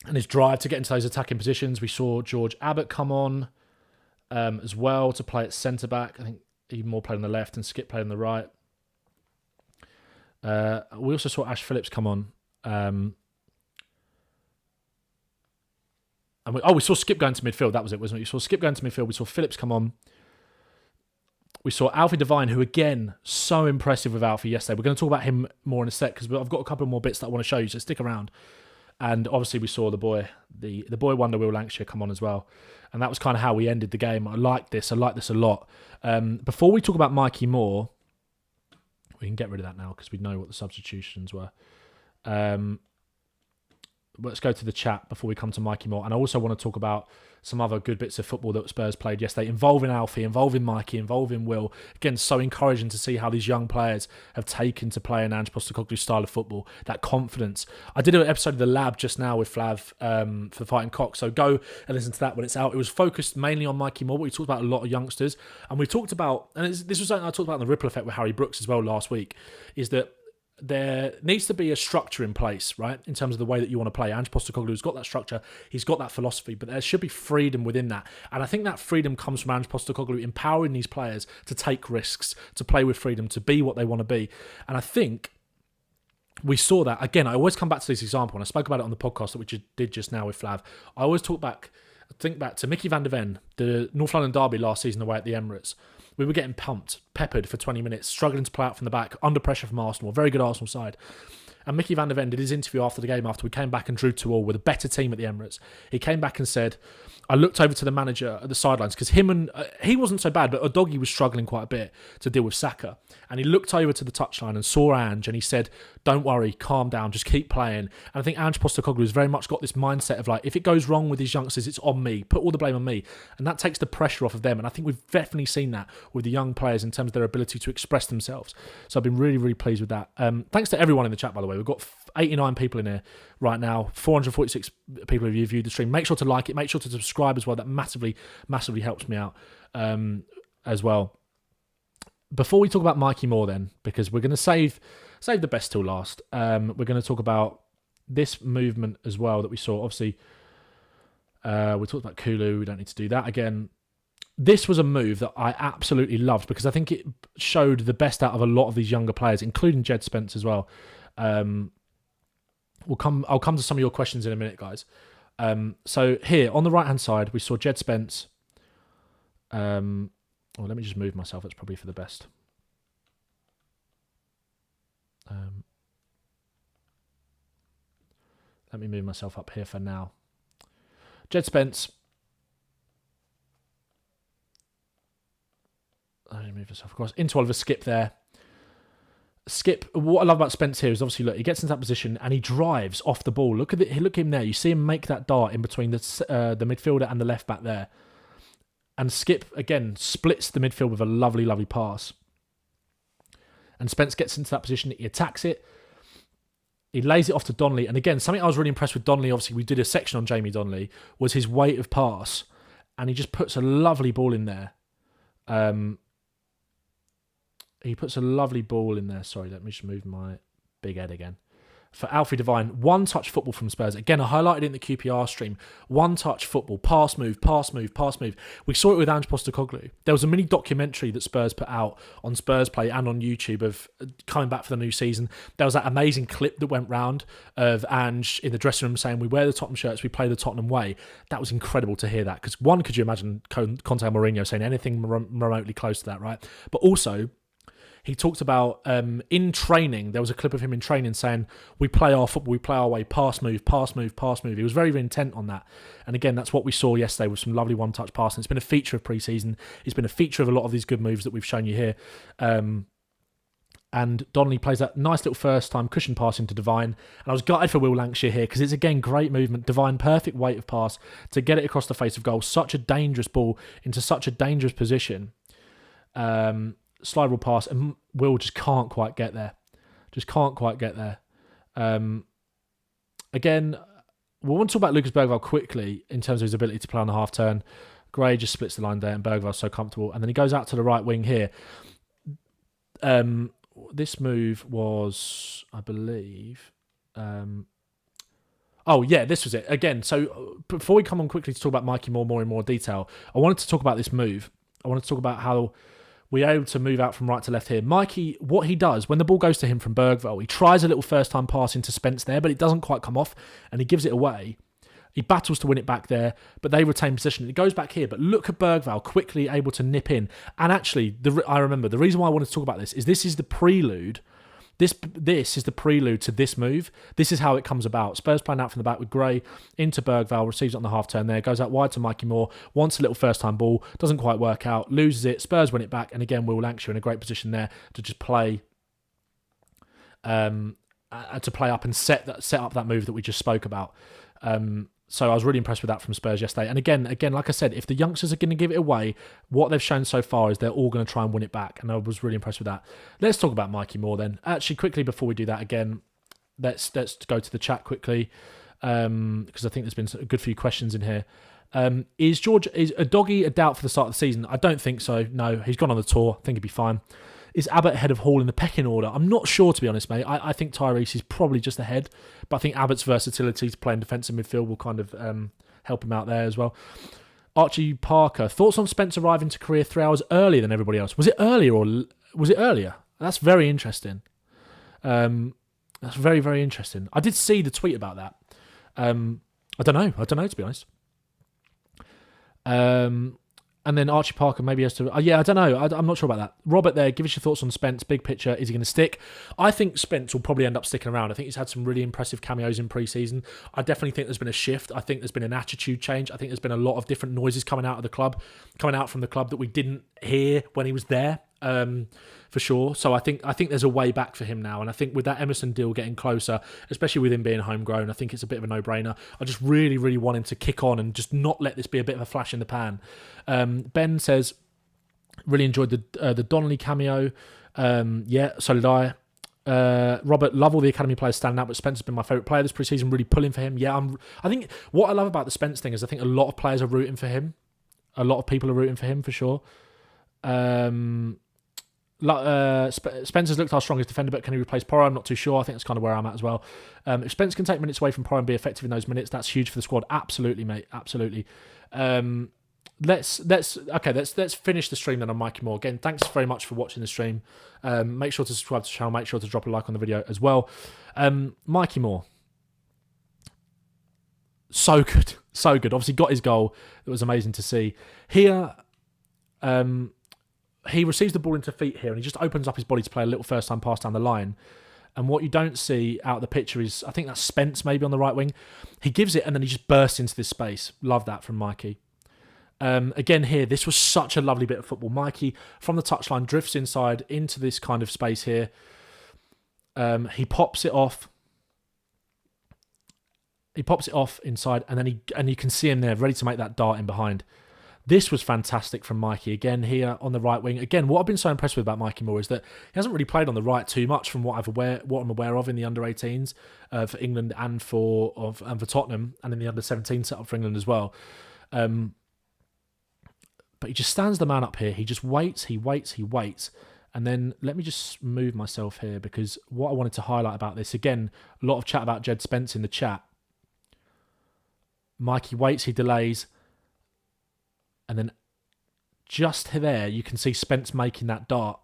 and his drive to get into those attacking positions. We saw George Abbott come on as well to play at centre-back. I think even more played on the left and Skipp played on the right. We also saw Ash Phillips come on. And we saw Skipp going to midfield. That was it, wasn't it? We saw Skipp going to midfield. We saw Phillips come on. We saw Alfie Devine, who again, so impressive with Alfie yesterday. We're going to talk about him more in a sec because I've got a couple more bits that I want to show you, so stick around. And obviously we saw the boy Wonder Will Lancashire come on as well. And that was kind of how we ended the game. I like this a lot. Before we talk about Mikey Moore, we can get rid of that now because we know what the substitutions were. Let's go to the chat before we come to Mikey Moore. And I also want to talk about some other good bits of football that Spurs played yesterday, involving Alfie, involving Mikey, involving Will. Again, so encouraging to see how these young players have taken to play in Ange Postecoglou's style of football, that confidence. I did an episode of The Lab just now with Flav for the Fighting Cock, so go and listen to that when it's out. It was focused mainly on Mikey Moore, but we talked about a lot of youngsters. And we talked about, and this was something I talked about in the ripple effect with Harry Brooks as well last week, is that there needs to be a structure in place, right, in terms of the way that you want to play. Ange Postecoglou's got that structure, he's got that philosophy, but there should be freedom within that. And I think that freedom comes from Ange Postecoglou empowering these players to take risks, to play with freedom, to be what they want to be. And I think we saw that. Again, I always come back to this example, and I spoke about it on the podcast that we did just now with Flav. I always think back to Mickey van der Ven, the North London derby last season away at the Emirates. We were getting pumped, peppered for 20 minutes, struggling to play out from the back, under pressure from Arsenal, a very good Arsenal side. And Mickey van der Ven did his interview after the game, after we came back and drew 2-2 with a better team at the Emirates. He came back and said, I looked over to the manager at the sidelines because he wasn't so bad, but Udogie was struggling quite a bit to deal with Saka. And he looked over to the touchline and saw Ange, and he said, "Don't worry, calm down, just keep playing." And I think Ange Postecoglou has very much got this mindset of like, if it goes wrong with these youngsters, it's on me. Put all the blame on me, and that takes the pressure off of them. And I think we've definitely seen that with the young players in terms of their ability to express themselves. So I've been really, really pleased with that. Thanks to everyone in the chat, by the way. We've got 89 people in here right now. 446 people have viewed the stream. Make sure to like it. Make sure to subscribe as well. That massively, massively helps me out as well. Before we talk about Mikey Moore then, because we're going to save the best till last, we're going to talk about this movement as well that we saw. Obviously, we talked about Kulu. We don't need to do that again. This was a move that I absolutely loved because I think it showed the best out of a lot of these younger players, including Jed Spence as well. I'll come to some of your questions in a minute, guys. So here, on the right-hand side, we saw Jed Spence. Well, let me just move myself. That's probably for the best. Let me move myself up here for now. Jed Spence. I move myself across. Into Oliver, Skip there. Skip, what I love about Spence here is obviously, look, he gets into that position and he drives off the ball. Look at him there. You see him make that dart in between the midfielder and the left back there. And Skip, again, splits the midfield with a lovely, lovely pass. And Spence gets into that position. He attacks it. He lays it off to Donley. And again, something I was really impressed with Donley, obviously we did a section on Jamie Donley, was his weight of pass. And he just puts a lovely ball in there. He puts a lovely ball in there. Sorry, let me just move my big head again. For Alfie Devine, one-touch football from Spurs. Again, I highlighted it in the QPR stream. One-touch football, pass move, pass move, pass move. We saw it with Ange Postecoglou. There was a mini documentary that Spurs put out on Spurs Play and on YouTube of coming back for the new season. There was that amazing clip that went round of Ange in the dressing room saying, "We wear the Tottenham shirts, we play the Tottenham way." That was incredible to hear that. Because one, could you imagine Conte and Mourinho saying anything remotely close to that, right? But also, he talked about in training, there was a clip of him in training saying, "We play our football, we play our way, pass move, pass move, pass move." He was very, very intent on that. And again, that's what we saw yesterday with some lovely one-touch passing. It's been a feature of pre-season. It's been a feature of a lot of these good moves that we've shown you here. And Donley plays that nice little first-time cushion pass into Devine. And I was gutted for Will Lancashire here because it's, again, great movement. Devine, perfect weight of pass to get it across the face of goal. Such a dangerous ball into such a dangerous position. Slide rule pass, and Will just can't quite get there. Again, we want to talk about Lucas Bergvall quickly in terms of his ability to play on the half turn. Gray just splits the line there, and Bergvall's so comfortable. And then he goes out to the right wing here. This move was, I believe... this was it. Again, so before we come on quickly to talk about Mikey Moore more in more detail, I wanted to talk about this move. I wanted to talk about how we're able to move out from right to left here. Mikey, what he does, when the ball goes to him from Bergvall, he tries a little first-time pass into Spence there, but it doesn't quite come off, and he gives it away. He battles to win it back there, but they retain possession. It goes back here, but look at Bergvall quickly able to nip in. And actually, I remember, the reason why I wanted to talk about this is the prelude. This is the prelude to this move. This is how it comes about. Spurs playing out from the back with Gray into Bergvall, receives it on the half turn there, goes out wide to Mikey Moore, wants a little first time ball, doesn't quite work out, loses it, Spurs win it back, and again Will Lancashire in a great position there to just play up and set up that move that we just spoke about. So I was really impressed with that from Spurs yesterday. And again, like I said, if the youngsters are going to give it away, what they've shown so far is they're all going to try and win it back. And I was really impressed with that. Let's talk about Mikey Moore then. Actually, quickly before we do that again, let's go to the chat quickly because I think there's been a good few questions in here. Is Udogie a doubt for the start of the season? I don't think so. No, he's gone on the tour. I think he'd be fine. Is Abbott ahead of Hall in the pecking order? I'm not sure, to be honest, mate. I think Tyrese is probably just ahead, but I think Abbott's versatility to play in defensive midfield will kind of help him out there as well. Archie Parker, thoughts on Spence arriving to career 3 hours earlier than everybody else? Was it earlier? That's very interesting. That's very, very interesting. I did see the tweet about that. I don't know, to be honest. And then Archie Parker maybe has to... yeah, I don't know. I'm not sure about that. Robert there, give us your thoughts on Spence. Big picture, is he going to stick? I think Spence will probably end up sticking around. I think he's had some really impressive cameos in pre-season. I definitely think there's been a shift. I think there's been an attitude change. I think there's been a lot of different noises coming out from the club that we didn't hear when he was there, for sure. So I think there's a way back for him now. And I think with that Emerson deal getting closer, especially with him being homegrown, I think it's a bit of a no-brainer. I just really, really want him to kick on and just not let this be a bit of a flash in the pan. Ben says, really enjoyed the Donley cameo. Yeah, so did I. Robert, love all the academy players standing out, but Spence has been my favourite player this pre-season, really pulling for him. Yeah, I think what I love about the Spence thing is I think a lot of players are rooting for him. A lot of people are rooting for him, for sure. Spencer's looked our strongest defender, but can he replace Porro? I'm not too sure. I think that's kind of where I'm at as well. If Spence can take minutes away from Porro and be effective in those minutes, that's huge for the squad. Absolutely, mate. Absolutely. Let's finish the stream then on Mikey Moore. Again, thanks very much for watching the stream. Make sure to subscribe to the channel. Make sure to drop a like on the video as well. Mikey Moore. So good. So good. Obviously got his goal. It was amazing to see. Here, he receives the ball into feet here and he just opens up his body to play a little first-time pass down the line. And what you don't see out of the picture is, I think that's Spence maybe on the right wing. He gives it and then he just bursts into this space. Love that from Mikey. Again here, this was such a lovely bit of football. Mikey, from the touchline, drifts inside into this kind of space here. He pops it off. He pops it off inside, and then you can see him there, ready to make that dart in behind. This was fantastic from Mikey. Again, here on the right wing. Again, what I've been so impressed with about Mikey Moore is that he hasn't really played on the right too much from what I'm aware of in the under-18s for England and for Tottenham, and in the under-17 setup for England as well. But he just stands the man up here. He just waits, he waits. And then let me just move myself here, because what I wanted to highlight about this, again, a lot of chat about Jed Spence in the chat. Mikey waits, he delays, and then just there you can see Spence making that dart,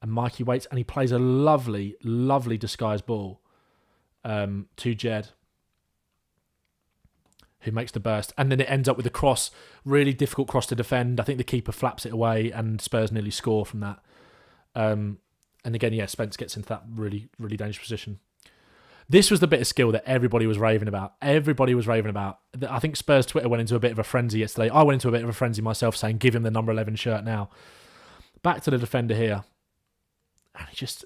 and Mikey waits and he plays a lovely, lovely disguised ball to Jed, who makes the burst, and then it ends up with a cross, really difficult cross to defend. I think the keeper flaps it away and Spurs nearly score from that. And again, yeah, Spence gets into that really, really dangerous position. This was the bit of skill that everybody was raving about. I think Spurs Twitter went into a bit of a frenzy yesterday. I went into a bit of a frenzy myself, saying, give him the number 11 shirt now. Back to the defender here. And he just,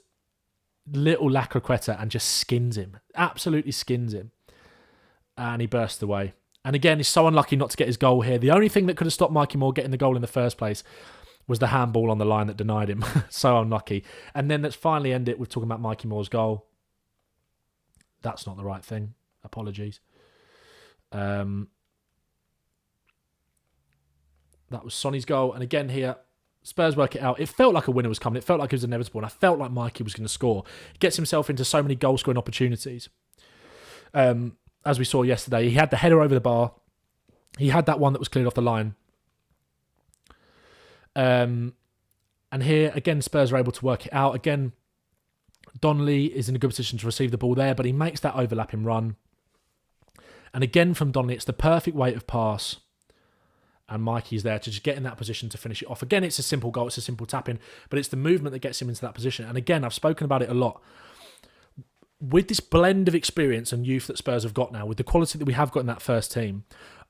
little Lacroqueta, and just skins him. Absolutely skins him. And he bursts away. And again, he's so unlucky not to get his goal here. The only thing that could have stopped Mikey Moore getting the goal in the first place was the handball on the line that denied him. So unlucky. And then let's finally end it with talking about Mikey Moore's goal. That's not the right thing. Apologies. That was Sonny's goal. And again here, Spurs work it out. It felt like a winner was coming. It felt like it was inevitable. And I felt like Mikey was going to score. He gets himself into so many goal-scoring opportunities. As we saw yesterday, he had the header over the bar. He had that one that was cleared off the line. And here, again, Spurs are able to work it out. Again, Donley is in a good position to receive the ball there, but he makes that overlapping run. And again from Donley, it's the perfect weight of pass. And Mikey's there to just get in that position to finish it off. Again, it's a simple goal, it's a simple tap-in, but it's the movement that gets him into that position. And again, I've spoken about it a lot. With this blend of experience and youth that Spurs have got now, with the quality that we have got in that first team,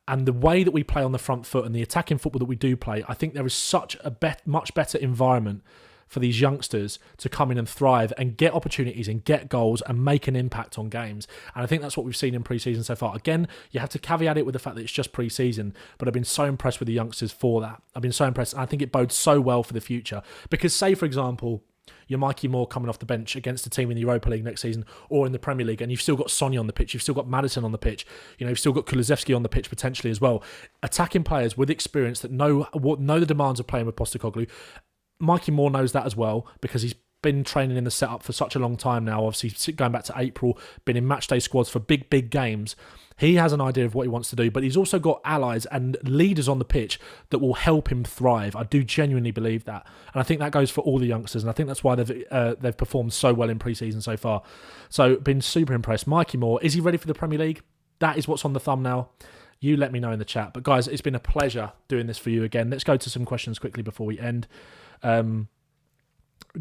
and the way that we play on the front foot and the attacking football that we do play, I think there is such a much better environment for these youngsters to come in and thrive and get opportunities and get goals and make an impact on games. And I think that's what we've seen in pre-season so far. Again, you have to caveat it with the fact that it's just pre-season, but I've been so impressed with the youngsters for that. I've been so impressed, and I think it bodes so well for the future. Because say, for example, you're Mikey Moore coming off the bench against a team in the Europa League next season or in the Premier League, and you've still got Sonny on the pitch, you've still got Maddison on the pitch, you've still got Kulusevski on the pitch potentially as well. Attacking players with experience that know the demands of playing with Postecoglou. Mikey Moore knows that as well, because he's been training in the setup for such a long time now, obviously going back to April, been in matchday squads for big games. He has an idea of what he wants to do, but he's also got allies and leaders on the pitch that will help him thrive. I do genuinely believe that. And I think that goes for all the youngsters, and I think that's why they've performed so well in pre-season so far. So, been super impressed. Mikey Moore, is he ready for the Premier League? That is what's on the thumbnail. you let me know in the chat. But guys, it's been a pleasure doing this for you again. Let's go to some questions quickly before we end.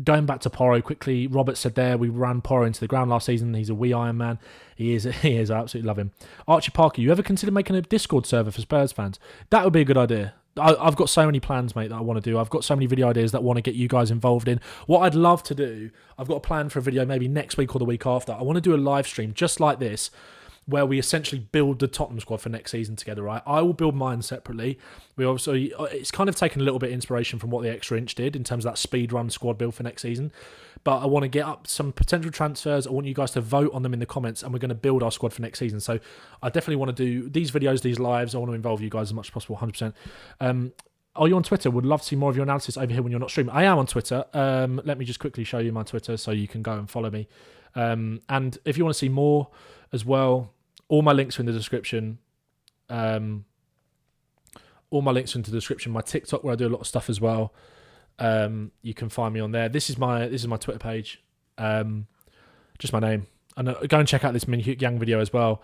Going back to Porro quickly, Robert said there, we ran Porro into the ground last season. He's a wee Iron Man. He is. I absolutely love him. Archie Parker, you ever consider making a Discord server for Spurs fans? That would be a good idea. I've got so many plans, mate, that I want to do. I've got so many video ideas that I want to get you guys involved in. What I'd love to do, I've got a plan for a video maybe next week or the week after. I want to do a live stream just like this, where we essentially build the Tottenham squad for next season together, right? I will build mine separately. We obviously, it's kind of taken a little bit of inspiration from what the Extra Inch did in terms of that speed run squad build for next season. But I want to get up some potential transfers. I want you guys to vote on them in the comments, and we're going to build our squad for next season. So I definitely want to do these videos, these lives. I want to involve you guys as much as possible, 100%. Are you on Twitter? Would love to see more of your analysis over here when you're not streaming. I am on Twitter. Let me just quickly show you my Twitter so you can go and follow me. And if you want to see more as well, all my links are in the description. My TikTok, where I do a lot of stuff as well. You can find me on there. This is my Twitter page. Just my name. And go and check out this Min Hyuk Yang video as well.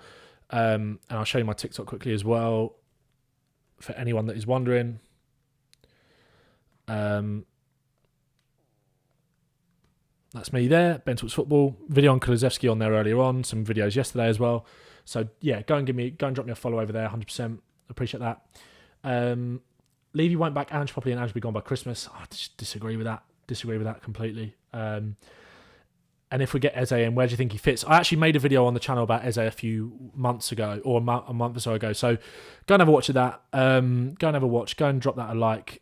And I'll show you my TikTok quickly as well, for anyone that is wondering. That's me there. Ben Talks Football. Video on Kulusevski on there earlier on. Some videos yesterday as well. So yeah, go and drop me a follow over there. 100%. Appreciate that. Levy went back Ange properly, and Ange will be gone by Christmas. I just disagree with that. Disagree with that completely. And if we get Eze in, where do you think he fits? I actually made a video on the channel about Eze a few months ago, or a month or so ago. So go and have a watch of that. Go and have a watch. Go and drop that a like.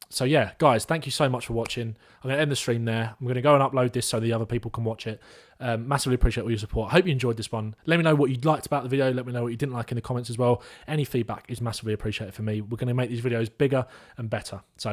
So yeah, guys, thank you so much for watching. I'm going to end the stream there. I'm going to go and upload this so the other people can watch it. Massively appreciate all your support. I hope you enjoyed this one. Let me know what you liked about the video. Let me know what you didn't like in the comments as well. Any feedback is massively appreciated for me. We're going to make these videos bigger and better. So